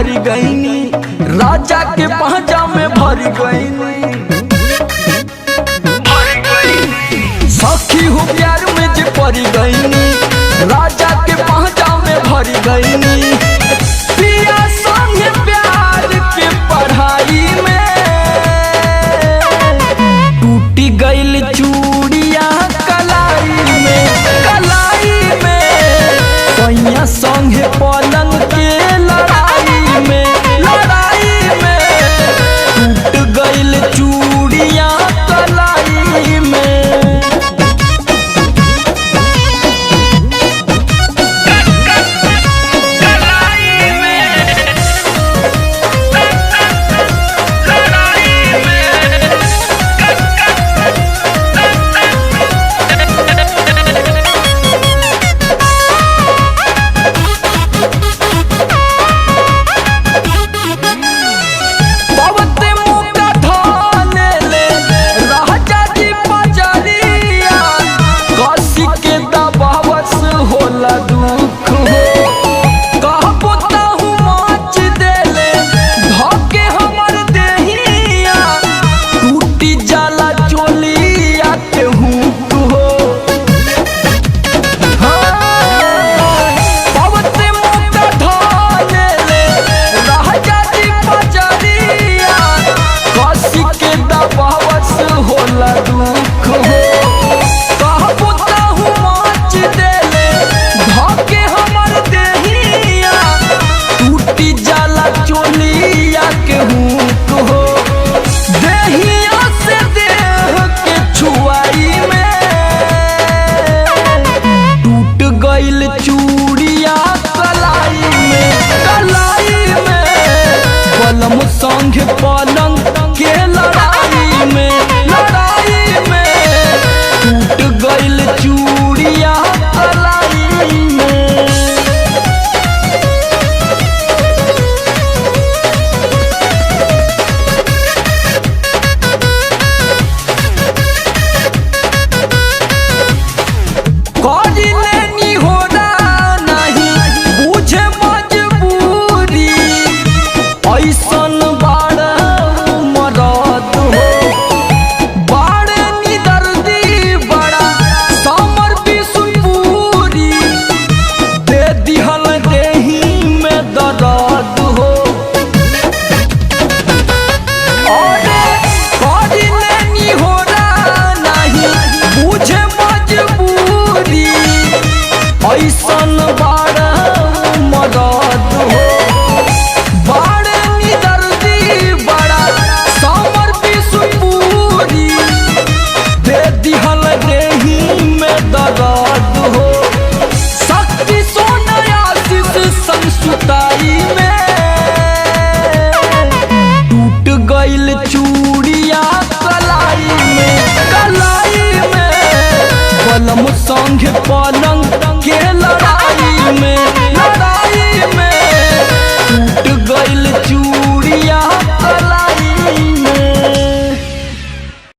भर गईनी, राजा के पहचा में भर गईनी। सखी हो प्यार में जे पड़ गईनी, राजा के पहचा में भर गईनी। पिया संग प्यार के पढ़ाई में टूटी गईल चूड़िया कलाई में, कलाई में। सैया संगे पलंग के लड़ाई में, लड़ाई में टूट गईल चूड़िया कलाई में। चूड़िया कलाई में, कलाई में। बलम संग पलंग के लड़ाई में, लड़ाई में टूट गईल चूड़िया कलाई में। ऐसन बाड़ मदद हो, बाड़ निदर्दी बड़ा समर विष्णुपुरी। दे दिहल देही में दर्द हो, शक्ति सोना आशीष संसुताई में टूट गईल चूड़िया कलाई में, कलाई में। बलम संग पल